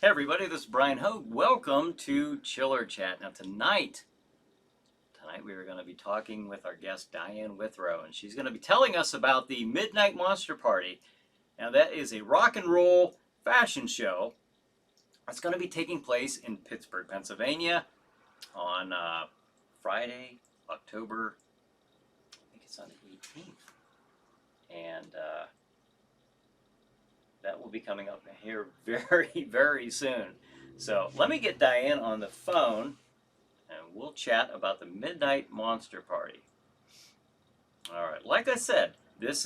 Hey everybody, this is Brian Houk. Welcome to Chiller Chat. Now tonight we are going to be talking with our guest Diane Withrow, and she's going to be telling us about the Midnight Monster Party. Now that is a rock and roll fashion show that's going to be taking place in Pittsburgh, Pennsylvania on Friday, October, I think it's on the 18th. And that will be coming up here very, very soon. So let me get Diane on the phone and we'll chat about the Midnight Monster Party. All right, like I said, this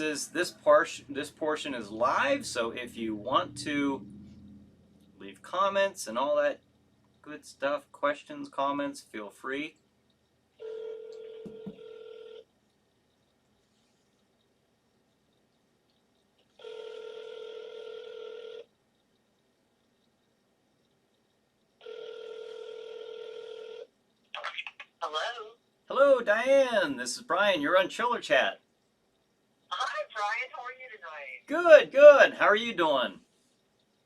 portion is live, so if you want to leave comments and all that good stuff, questions, comments, feel free. Hello. Hello, Diane. This is Brian. You're on Chiller Chat. Hi, Brian. How are you tonight? Good, good. How are you doing?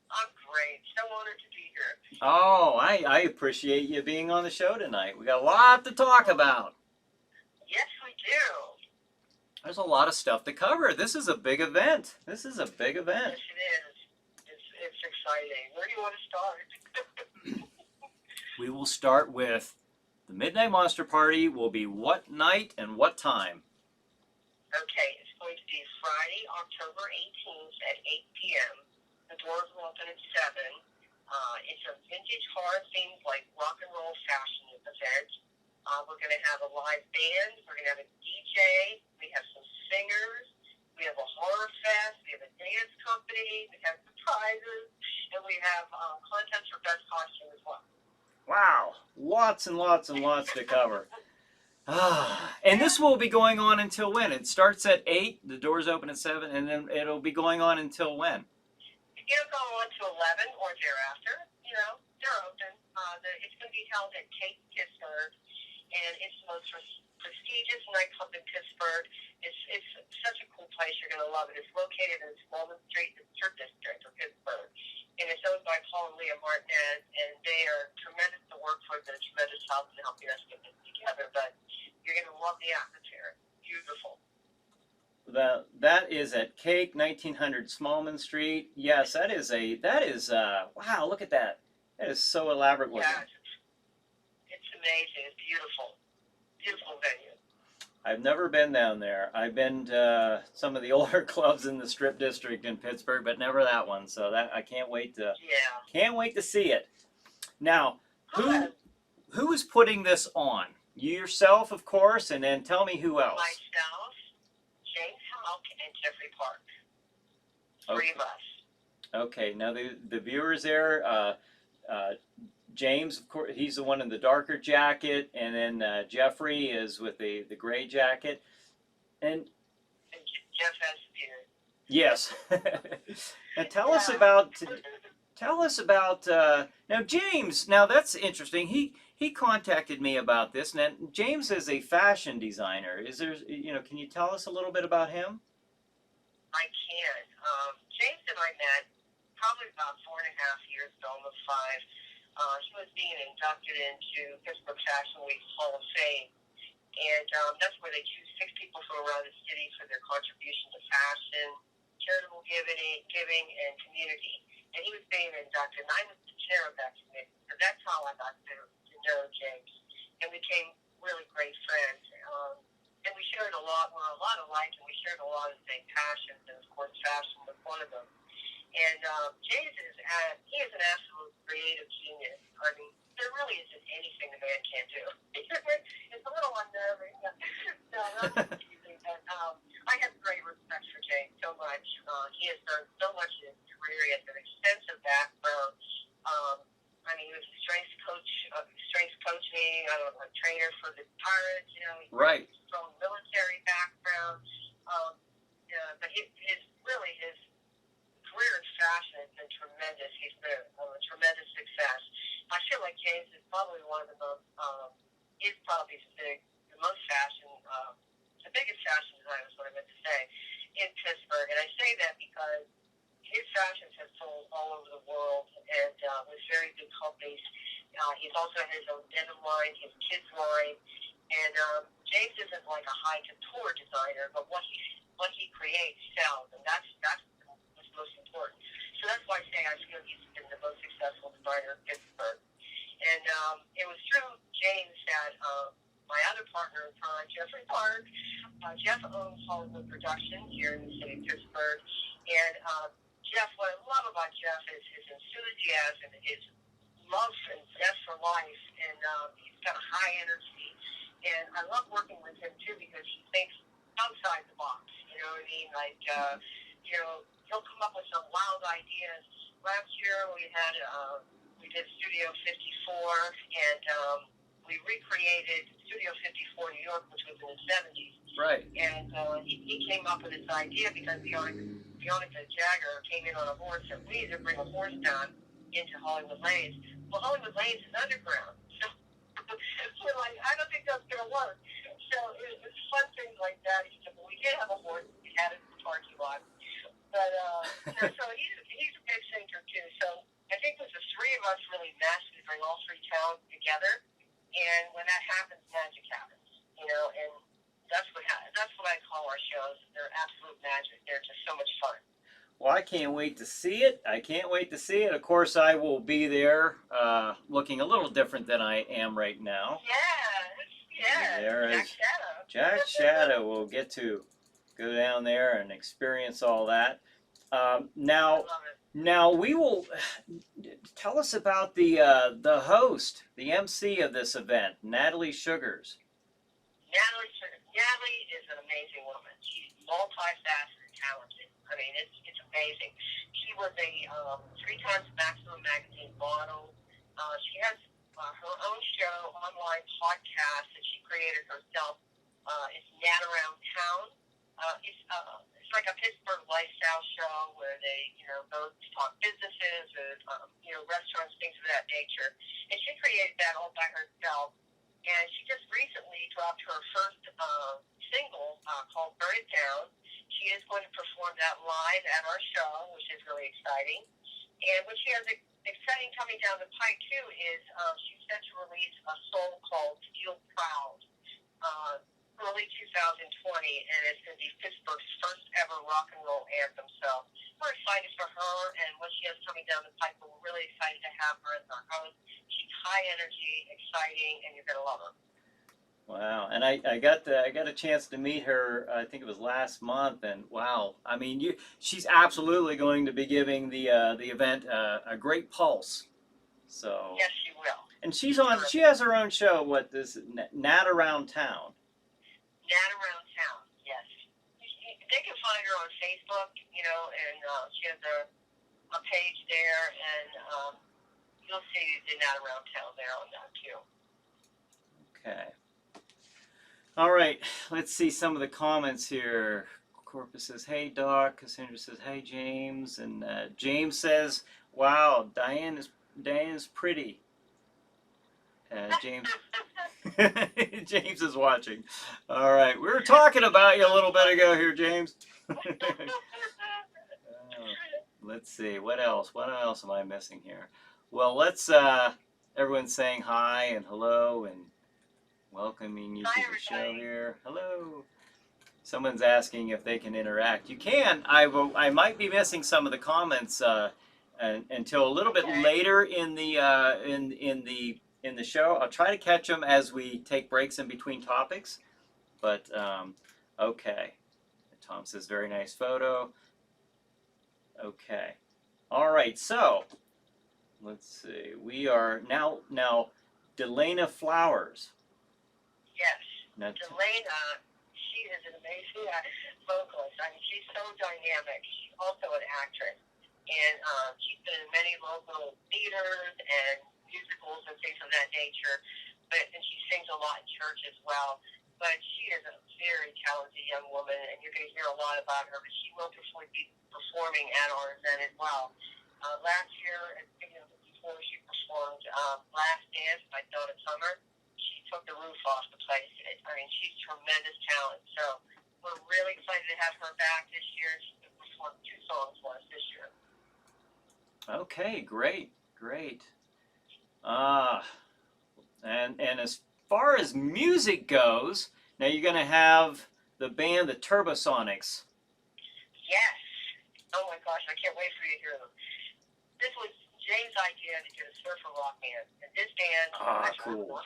I'm great. So honored to be here. Oh, I appreciate you being on the show tonight. We got a lot to talk about. Yes, we do. There's a lot of stuff to cover. This is a big event. This is a big event. Yes, it is. It's exciting. Where do you want to start? We will start with the Midnight Monster Party will be what night and what time? Okay, it's going to be Friday, October 18th at 8 p.m. The doors will open at 7. It's a vintage horror themed, like rock and roll fashion event. We're going to have a live band. We're going to have a DJ. We have some singers. We have a horror fest. We have a dance company. We have surprises. And we have contests for best costume as well. Wow, lots and lots and lots to cover. And this will be going on until when? It starts at 8, the doors open at 7, and then it'll be going on until when? It'll go on to 11 or thereafter. You know, they're open. It's going to be held at Houk Pittsburgh, and it's the most prestigious nightclub in Pittsburgh. It's such a cool place. You're going to love it. It's located in Smallman Street, the Church District of Pittsburgh. And it's owned by Paul and Leah Martinez, and they are tremendous to work for. They're tremendous help in helping us get this together. But you're going to love the atmosphere. Beautiful. That is at Cake, 1900 Smallman Street. Yes, that is wow, look at that. That is so elaborate looking. Yeah, it's amazing. It's beautiful. Beautiful venue. I've never been down there. I've been to some of the older clubs in the Strip District in Pittsburgh, but never that one. So that I can't wait to see it. Now, who is putting this on? You yourself, of course, and then tell me who else. Myself, James Houk, and Jeffrey Parks. Three of us. Okay. Now the viewers there. James, of course, he's the one in the darker jacket, and then Jeffrey is with the gray jacket, and Jeff has beard. Yes. Now tell us about now James. Now that's interesting. He contacted me about this. Now James is a fashion designer. Is there can you tell us a little bit about him? I can. James and I met probably about 4.5 years ago, almost 5. He was being inducted into Pittsburgh Fashion Week's Hall of Fame, and that's where they choose 6 people from around the city for their contribution to fashion, charitable giving, and community. And he was being inducted, and I was the chair of that committee. So that's how I got to know James, and we became really great friends. And we shared a lot. We're a lot alike, and we shared a lot of the same passions, and of course, fashion was one of them. And James is an absolute creative genius. I mean, there really isn't anything the man can't do. It's a little unnerving. No, not confusing, but I have great respect for James so much. He has done so much in his career. He has an extensive background. I mean, he was a strength coaching, a trainer for the Pirates. You know, Right. He's a strong military background. But his career in fashion has been tremendous. He's been a tremendous success. I feel like James is probably one of the most, the most fashion, the biggest fashion designer is what I meant to say, in Pittsburgh. And I say that because his fashions have sold all over the world, and with very good companies. He's also had his own denim line, his kids line, and James isn't like a high couture designer, but what he creates sells, and that's what's most important. So that's why I say I feel he's been the most successful designer in Pittsburgh. And it was through James that my other partner, Houk Jeffrey Parks, Jeff owns Hollywood Productions here in the city of Pittsburgh. And Jeff, what I love about Jeff is his enthusiasm, his love and zest for life, and he's got a high energy. And I love working with him, too, because he thinks outside the box. You know what I mean? Like, he'll come up with some wild ideas. Last year we did Studio 54, and we recreated Studio 54 New York, which was in the 70s. Right. And he came up with this idea because Bionica Jagger came in on a horse, and we needed to bring a horse down into Hollywood Lanes. Well, Hollywood Lanes is underground, so we're like, I don't think that's going to work. So it's fun things like that. We did have a horse. We had it in the parking lot. But, so he's a big thinker, too. So I think with the three of us really matched to bring all three towns together. And when that happens, magic happens, and that's what I call our shows. They're absolute magic. They're just so much fun. Well, I can't wait to see it. Of course, I will be there looking a little different than I am right now. Yeah. There Jack is Shadow. Jack Shadow will get to go down there and experience all that. Now we will tell us about the host, the MC of this event, Natalie Sugars. Natalie is an amazing woman. She's multifaceted, talented. I mean, it's amazing. She was a 3 times Maximum Magazine model. She has her own show, online podcast that she created herself. It's Nat Around Town. It's like a Pittsburgh lifestyle show where they, go to talk businesses or, restaurants, things of that nature. And she created that all by herself. And she just recently dropped her first single called Burn It Down. She is going to perform that live at our show, which is really exciting. And what she has exciting coming down the pike, too, is she's set to release a song called Feel Proud early 2020, and it's going to be Pittsburgh's first ever rock and roll anthem. So we're excited for her and what she has coming down the pipe, but we're really excited to have her as our host. She's high energy, exciting, and you're going to love her. Wow, and I got a chance to meet her. I think it was last month, and wow, I mean, she's absolutely going to be giving the event a great pulse. So yes, she will. And she's on. She has her own show. What this Nat Around Town? Nat Around Town. Yes, they can find her on Facebook. And she has a page there, and you'll see the Nat Around Town there on that too. Okay. All right, let's see some of the comments here. Corpus says, hey, Doc. Cassandra says, hey, James. And James says, wow, Diane is pretty. James James is watching. All right, we were talking about you a little bit ago here, James. Let's see, what else? What else am I missing here? Well, let's, everyone's saying hi and hello and welcoming you to the show here. Hello. Someone's asking if they can interact. You can. I might be missing some of the comments until a little bit later in the show. I'll try to catch them as we take breaks in between topics. But okay. Tom says very nice photo. Okay. All right. So let's see. We are now Delana Flowers. Yes. Delana, she is an amazing vocalist. I mean, she's so dynamic. She's also an actress. And she's been in many local theaters and musicals and things of that nature. And she sings a lot in church as well. But she is a very talented young woman, and you're going to hear a lot about her. But she will be performing at our event as well. Last year, before she performed Last Dance by Donna Summer, she took the roof off the place. I mean, she's tremendous talent. So we're really excited to have her back this year. She's going to perform 2 songs for us this year. Okay, great. great. Ah, and as far as music goes, now you're going to have the band, the Turbosonics. Yes. Oh my gosh, I can't wait for you to hear them. This was Jay's idea to get a surfer rock band, and this band is Cool.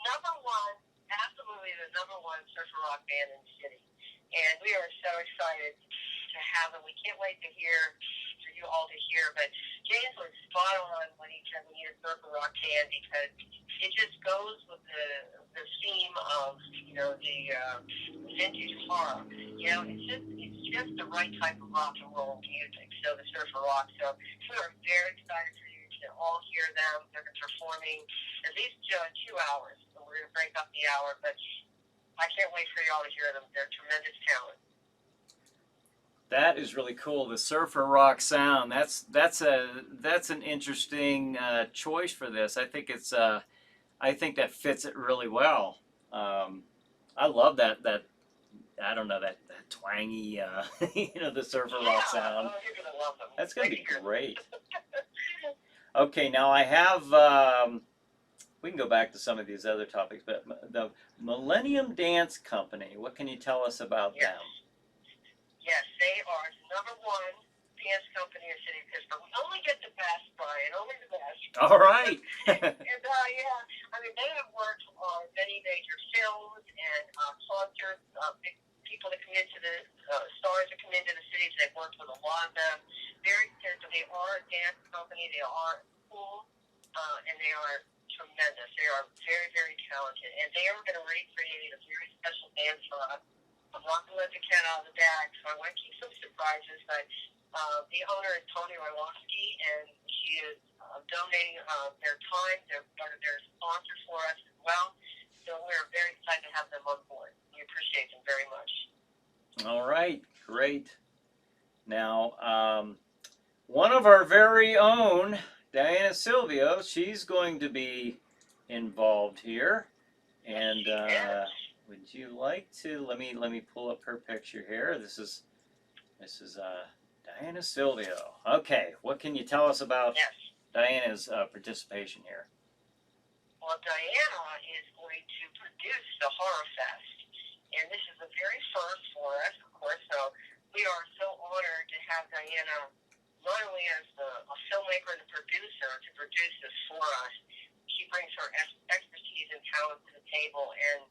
number one, absolutely the number one surfer rock band in the city, and we are so excited to have them. We can't wait for you all to hear. But James was spot on when he said we need a surfer rock band because it just goes with the theme of the vintage horror. It's just the right type of rock and roll music. So the surfer rock. So we are very excited for you to all hear them. They're performing at least 2 hours. So we're going to break up the hour, but I can't wait for y'all to hear them. They're tremendous talent. That is really cool. The surfer rock sound. That's an interesting choice for this. I think I think that fits it really well. I love that I don't know that twangy the surfer rock sound. Oh, you're gonna love them. That's gonna be great. Okay, now I have. We can go back to some of these other topics, but the Millennium Dance Company. What can you tell us about them? Yes, they are number one dance company in the city of Pittsburgh. We only get the best, Brian, only the best. All right. And I mean, they have worked on many major films and concerts. Big people that come into the stars that come into the cities. They've worked with a lot of them. Very extensive. They are a dance company. They are cool, and they are tremendous. They are very, very talented, and they are going to recreate a very special dance for us. I'm not going to let the cat out of the bag, so I want to keep some surprises. But the owner is Tony Rylowski, and she is donating their time. They're sponsors for us as well. So we're very excited to have them on board. We appreciate them very much. All right, great. Now, one of our very own, Diana Silvio, she's going to be involved here, and. Would you like to let me pull up her picture here? This is Diana Silvio. Okay, what can you tell us about Diana's participation here? Well, Diana is going to produce the Horror Fest, and this is the very first for us, of course. So we are so honored to have Diana not only as a filmmaker and a producer to produce this for us. She brings her expertise and talent to the table, and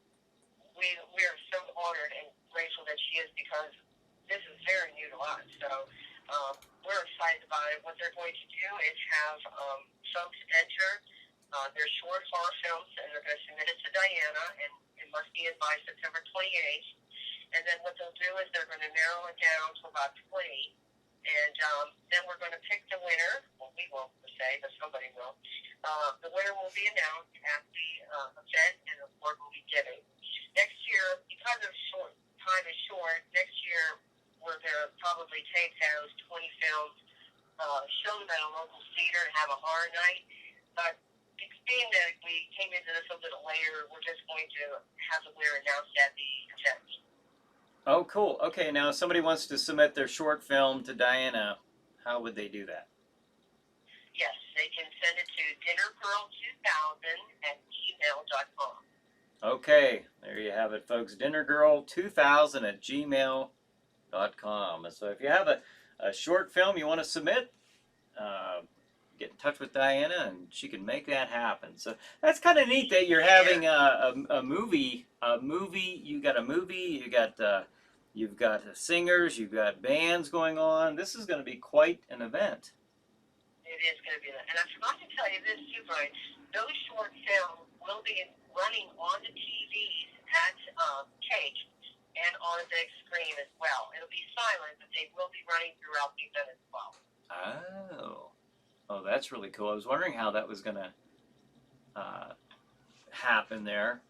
we are so honored and grateful that she is, because this is very new to us. So we're excited about it. What they're going to do is have folks enter their short horror films, and they're going to submit it to Diana, and it must be in by September 28th. And then what they'll do is they're going to narrow it down to about 20, and then we're going to pick the winner. Well, we won't per se, but somebody will. The winner will be announced at the event, and the award will be given. Next year, because of time is short, next year we're going to probably take those 20 films, show them at a local theater and have a horror night. But being that we came into this a little later, we're just going to have the winner announced at the event. Oh, cool. Okay, now if somebody wants to submit their short film to Diana, how would they do that? Yes, they can send it to dinnergirl2000@gmail.com. Okay, there you have it, folks. dinnergirl2000@gmail.com. So if you have a short film you want to submit, get in touch with Diana, and she can make that happen. So that's kind of neat that you're having a movie. You got a movie. You've got singers. You've got bands going on. This is going to be quite an event. It is going to be that. And I forgot to tell you this too, Brian. Those short films will be running on the TVs at Cage and on a big screen as well. It'll be silent, but they will be running throughout the event as well. Oh, that's really cool. I was wondering how that was going to happen there.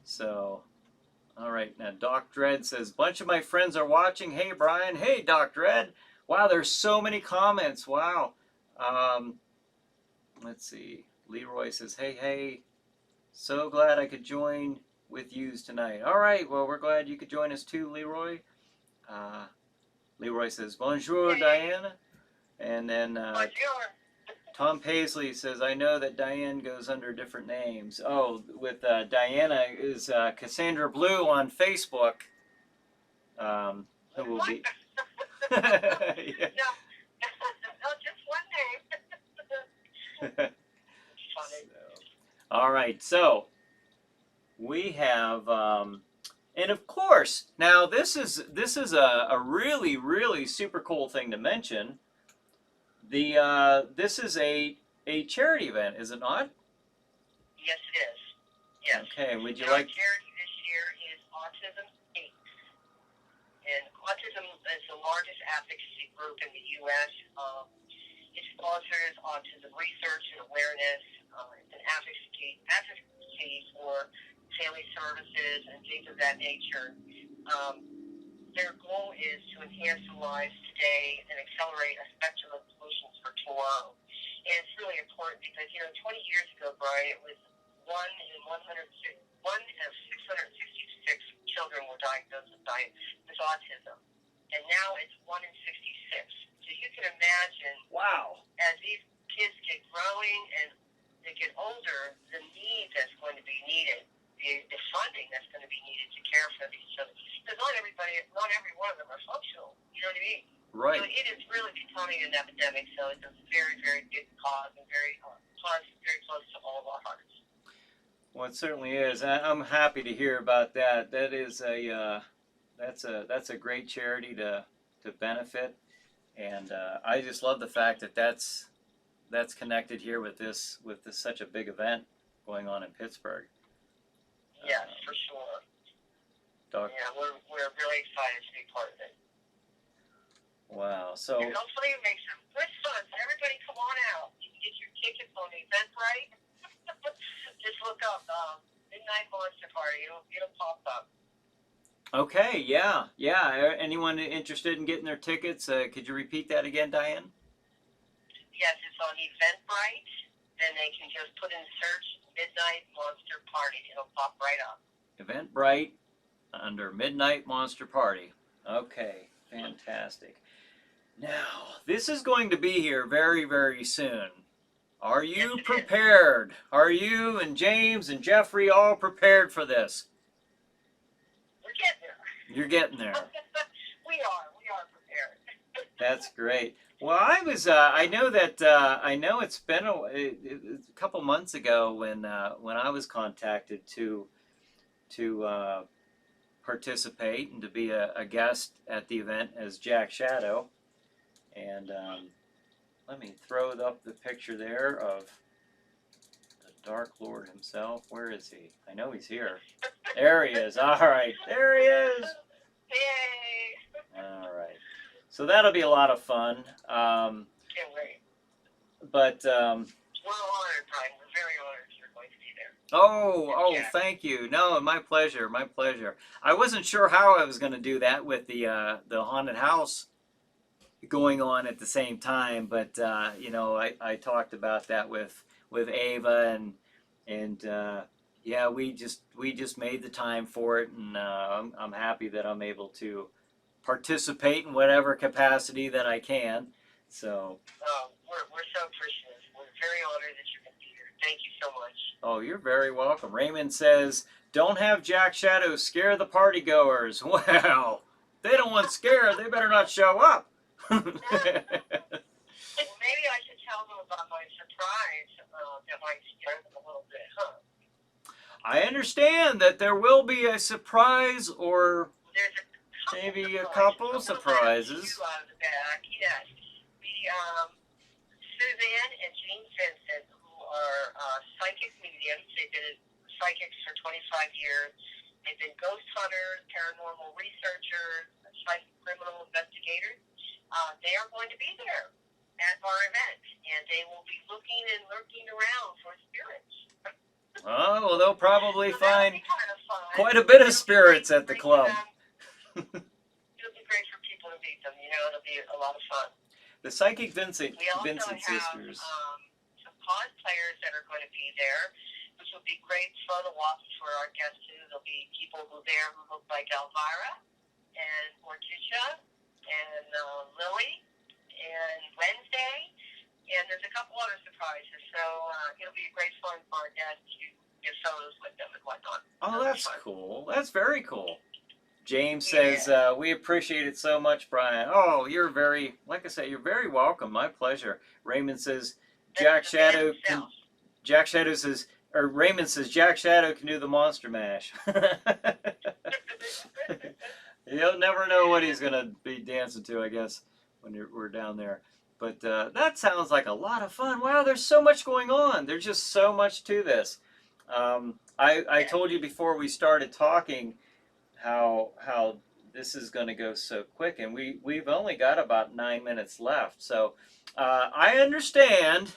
So, all right. Now, Doc Dredd says, bunch of my friends are watching. Hey, Brian. Hey, Doc Dredd. Wow, there's so many comments. Wow. Let's see. Leroy says, hey. So glad I could join with yous tonight. All right. Well, we're glad you could join us too, Leroy. Leroy says, bonjour, Diana. And then Tom Paisley says, I know that Diane goes under different names. Oh, with Diana is Cassandra Blue on Facebook. Who will What? be. No, Yeah. no, just one name. Funny. All right, so we have, and of course, now this is a really really super cool thing to mention. This is a charity event, is it not? Yes, it is. Yes. Okay, would you Our like? charity this year is Autism Inc. And autism is the largest advocacy group in the U.S. It sponsors autism research and awareness. It's an advocacy for family services and things of that nature. Their goal is to enhance the lives today and accelerate a spectrum of solutions for tomorrow. And it's really important because, 20 years ago, Brian, it was one of 666 children were diagnosed with autism. And now it's 1 in 66. So you can imagine, Wow. as these kids get growing and they get older, the need that's going to be needed, the funding that's going to be needed to care for these children. Because not every one of them are functional. You know what I mean? Right. So it is really becoming an epidemic. So it's a very, very good cause and very close to all of our hearts. Well, it certainly is. I'm happy to hear about that. That is that's a great charity to benefit, and I just love the fact that that's connected here with this such a big event going on in Pittsburgh. Yes, for sure. Yeah, we're really excited to be part of it. Wow. So and hopefully it makes some good fun. So everybody come on out. You can get your tickets on Eventbrite. Just look up Midnight Monster Party. It'll pop up. okay, yeah. Anyone interested in getting their tickets? Could you repeat that again, Diane? Yes, it's on Eventbrite. Then they can just put in search Midnight Monster Party. It'll pop right up. Eventbrite under Midnight Monster Party. Okay, fantastic. Now, this is going to be here very, very soon. Are you prepared? Are you and James and Jeffrey all prepared for this? We're getting there. You're getting there. We are prepared. That's great. Well, I know that, I know it's been a couple months ago when I was contacted to participate and to be a guest at the event as Jack Shadow. And let me throw up the picture there of the Dark Lord himself. Where is he? I know he's here. There he is. All right. There he is. Yay. All right. So that'll be a lot of fun. Can't wait. But we're honored, Brian. We're very honored you're going to be there. oh, thank you. No, my pleasure. My pleasure. I wasn't sure how I was going to do that with the haunted house going on at the same time, but I talked about that with Ava, and yeah, we just made the time for it, and I'm happy that I'm able to participate in whatever capacity that I can. So we're so appreciative. We're very honored that you're going to be here. Thank you so much. Oh, you're very welcome. Raymond says, "Don't have Jack Shadow scare the party goers." Well, they don't want scared. They better not show up. Well, maybe I should tell them about my surprise that might scare them a little bit, huh? I understand that there will be a surprise, or There's maybe a couple surprises. Out of the bag. Yes. Suzanne and Jean Vincent, who are psychic mediums. They've been psychics for 25 years. They've been ghost hunters, paranormal researchers, psychic criminal investigators. They are going to be there at our event, and they will be looking and lurking around for spirits. Oh, well, they'll probably So find kind of quite a bit of spirits at the club. It'll be great for people to meet them. It'll be a lot of fun. The Psychic Vincent We also have sisters. some cosplayers that are going to be there, which will be great fun to watch for our guests too. There'll be people who look like Elvira and Morticia and Lily and Wednesday. And there's a couple other surprises, so it'll be great fun for our guests to get photos with them and whatnot. Oh, that's cool. That's very cool. James Yeah. says, we appreciate it so much, Brian. Oh, you're very, like I say, you're very welcome. My pleasure. Raymond says, Jack Shadow can, Jack Shadow says, or Raymond says, Jack Shadow can do the Monster Mash. You'll never know what he's going to be dancing to, I guess, when we're down there. But that sounds like a lot of fun. Wow, there's so much going on. There's just so much to this. I told you before we started talking how this is going to go so quick, and we've only got about 9 minutes left. So I understand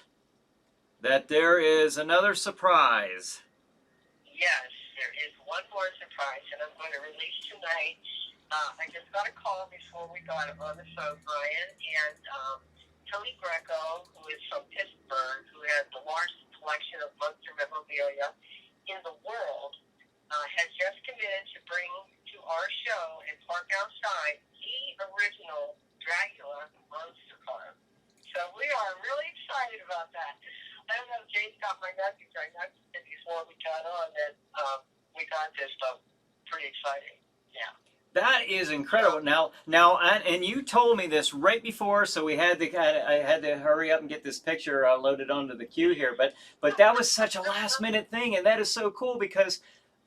that there is another surprise. Yes, there is one more surprise, and I'm going to release tonight. I just got a call before we got on the phone, Brian, and Tony Greco, who is from Pittsburgh, who has the largest collection of monster memorabilia in the world, has just committed to bring to our show and park outside the original Dracula monster car. So we are really excited about that. I don't know if James got my message. I mentioned it before we got on that we got this, but pretty exciting. Yeah. That is incredible. Now, and you told me this right before, so I had to hurry up and get this picture loaded onto the queue here. But that was such a last minute thing, and that is so cool because,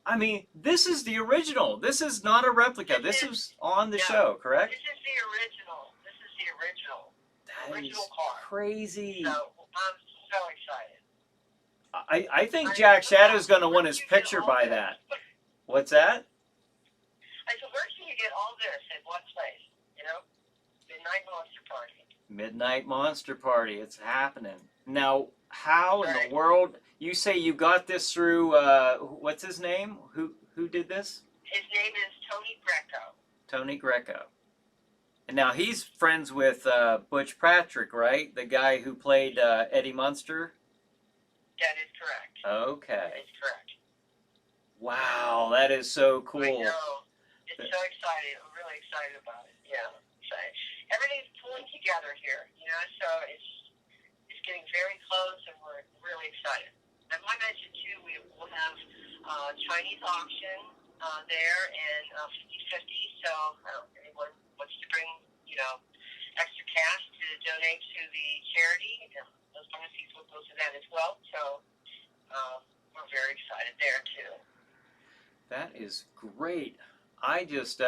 I mean, this is the original. This is not a replica. This is on the show, correct? This is the original. This is the original. That original is car. Crazy. So I'm so excited. I think Jack Shadow's going to win his picture by that. What's that? I said, where can you get all this in one place? You know, Midnight Monster Party. Midnight Monster Party. It's happening. Now, how in the world? You say you got this through? What's his name? Who did this? His name is Tony Greco. Tony Greco. And now he's friends with Butch Patrick, right? The guy who played Eddie Munster. That is correct. Okay. That is correct. Wow, that is so cool. I know. It's so exciting. I'm really excited about it. Yeah. So everything's pulling together here, you know, so it's getting very close and we're really excited. And like I mentioned too, we will have Chinese auction there and 50-50, so anyone wants to bring, you know, extra cash to donate to the charity, those proceeds will go to that as well. So we're very excited there too. That is great. I just,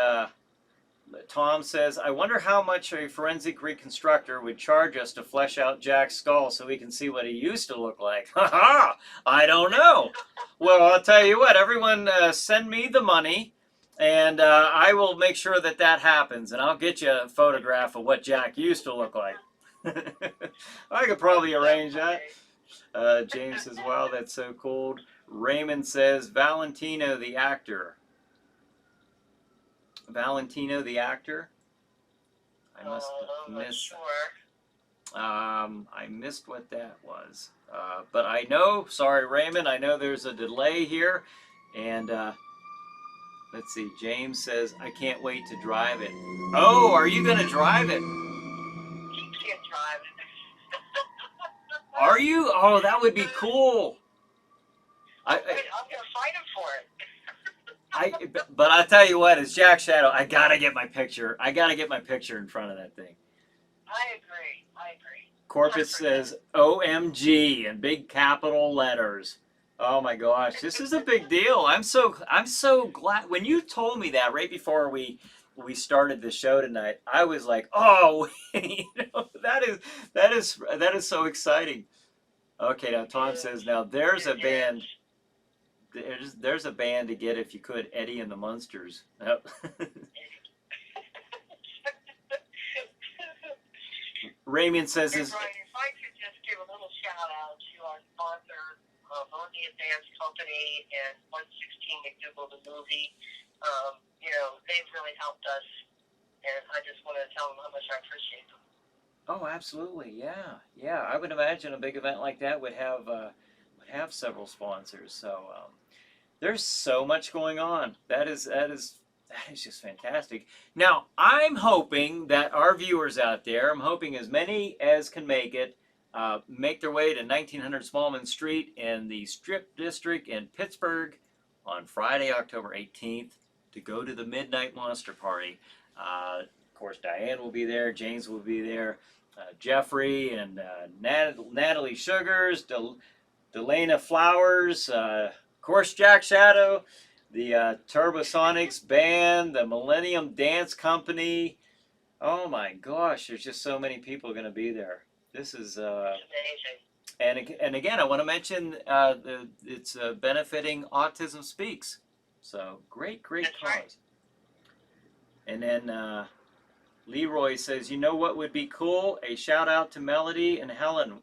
Tom says, I wonder how much a forensic reconstructor would charge us to flesh out Jack's skull so we can see what he used to look like. Ha ha! I don't know. Well, I'll tell you what, everyone send me the money, and I will make sure that that happens, and I'll get you a photograph of what Jack used to look like. I could probably arrange that. James says, wow, that's so cool. Raymond says, Valentino the actor. Valentino the actor? I must have missed. Sure. I missed what that was. But I know, sorry Raymond, I know there's a delay here. And let's see, James says, I can't wait to drive it. Oh, are you going to drive it? He can't drive it. Are you? Oh, that would be cool. I'm going to fight him for it. But I tell you what, as Jack Shadow, I gotta get my picture. I gotta get my picture in front of that thing. I agree. I agree. Corpus says OMG in big capital letters. Oh my gosh, this is a big deal. I'm so glad when you told me that right before we started the show tonight. I was like, oh, you know, that is so exciting. Okay, now Tom says now there's a band. There's a band to get if you could, Eddie and the Munsters. Yep. Raymond says this. Brian, if I could just give a little shout out to our sponsors, Lonely Advance Company and 116 McDougal the movie. You know, they've really helped us, and I just want to tell them how much I appreciate them. Oh, absolutely, yeah. I would imagine a big event like that would have several sponsors. So there's so much going on. That is just fantastic. Now I'm hoping that our viewers out there, I'm hoping as many as can make it, make their way to 1900 Smallman Street in the Strip District in Pittsburgh on Friday, October 18th to go to the Midnight Monster Party. Of course, Diane will be there, James will be there, Jeffrey and Natalie Sugars, Delana Flowers, of course Jack Shadow, the Turbosonics Band, the Millennium Dance Company. Oh my gosh, there's just so many people going to be there. This is amazing. and again, I want to mention it's benefiting Autism Speaks. So great That's cause. right. And then Leroy says, you know what would be cool? A shout out to Melody and Helen,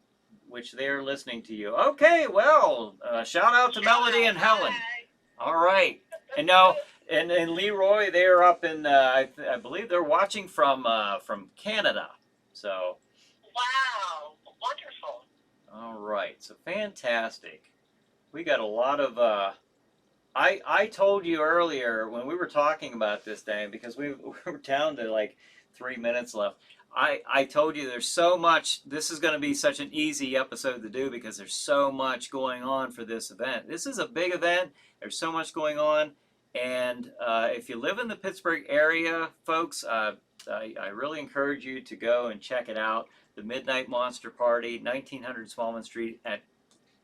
which they are listening to you. Okay, well, shout out to Melody and Helen. All right. And now, and Leroy, they are up in, I believe they're watching from Canada. So. Wow, wonderful. All right, so fantastic. We got a lot of, I told you earlier when we were talking about this, Diane, because we were down to like 3 minutes left. I told you there's so much, this is going to be such an easy episode to do because there's so much going on for this event. This is a big event. There's so much going on. And if you live in the Pittsburgh area, folks, I really encourage you to go and check it out. The Midnight Monster Party, 1900 Smallman Street at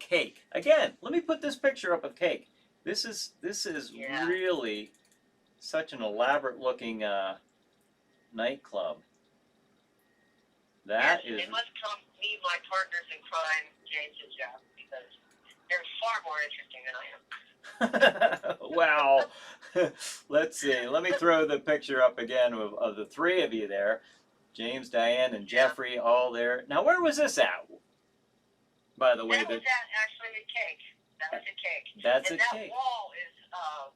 Cake. Again, let me put this picture up of Cake. This is really such an elaborate looking nightclub. That yes, is. They must come meet my partners in crime, James and Jeff, because they're far more interesting than I am. Wow. Let's see. Let me throw the picture up again of the three of you there. James, Diane, and Jeffrey all there. Now, where was this at? By the way, that was actually a Cake. That was a Cake. That's and a that Cake. Wall is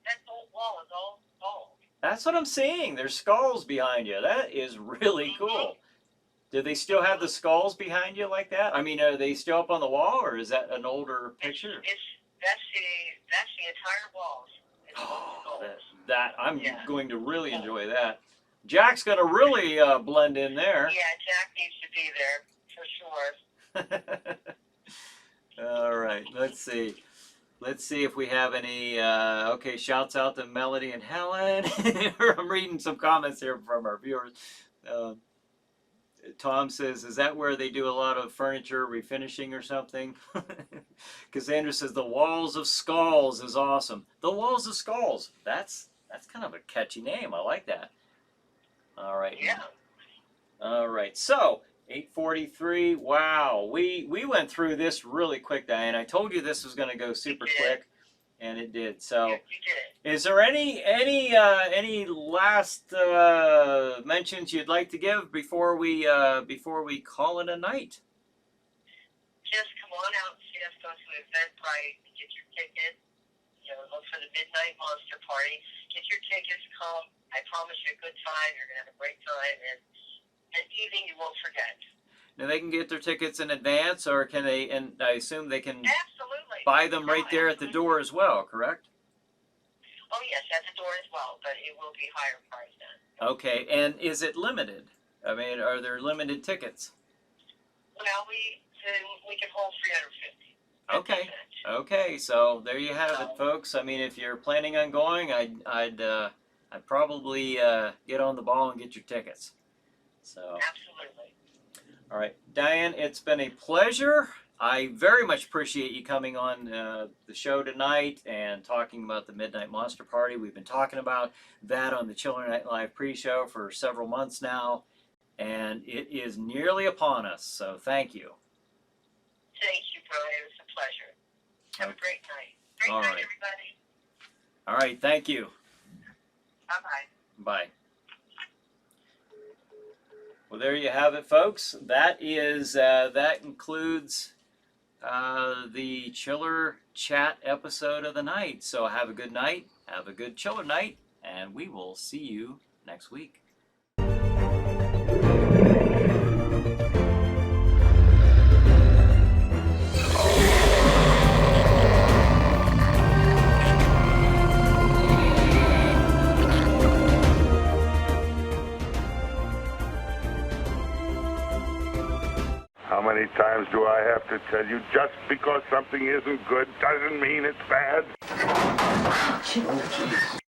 that old wall is all gold. That's what I'm seeing. There's skulls behind you. That is really cool. Do they still have the skulls behind you like that? I mean, are they still up on the wall, or is that an older picture? That's the entire walls. It's Oh, I'm Yeah. going to really enjoy that. Jack's going to really blend in there. Yeah, Jack needs to be there for sure. All right, let's see. Let's see if we have any, okay, shouts out to Melody and Helen. I'm reading some comments here from our viewers. Tom says, is that where they do a lot of furniture refinishing or something? Cassandra says, the Walls of Skulls is awesome. The Walls of Skulls. That's kind of a catchy name. I like that. All right. Yeah. All right. So, 8:43. Wow. We went through this really quick, Diane. I told you this was going to go super quick, and it did. So, Yeah, you did. is there any last mentions you'd like to give before we call it a night? Just come on out and see us go to Eventbrite and get your ticket. You know, look for the Midnight Monster Party. Get your tickets, come. I promise you a good time. You're going to have a great time, and an evening you won't forget. Now they can get their tickets in advance, or can they? And I assume they can Absolutely. buy them right there at the door as well, correct? Oh, yes, at the door as well, but it will be higher price then. Okay, and is it limited? I mean, are there limited tickets? Well, we can hold 350. Okay. Okay, so there you have it, folks. I mean, if you're planning on going, I'd probably get on the ball and get your tickets. So. Absolutely. All right, Diane, it's been a pleasure. I very much appreciate you coming on the show tonight and talking about the Midnight Monster Party. We've been talking about that on the Chiller Night Live pre-show for several months now, and it is nearly upon us, so thank you. Thank you, Brian. It was a pleasure. Have a great night. Great All night, right. everybody. All right, thank you. Bye-bye. Bye. Well, there you have it, folks. That includes the Chiller Chat episode of the night. So have a good night, have a good Chiller night, and we will see you next week. How many many times do I have to tell you, just because something isn't good doesn't mean it's bad? Oh, jeez.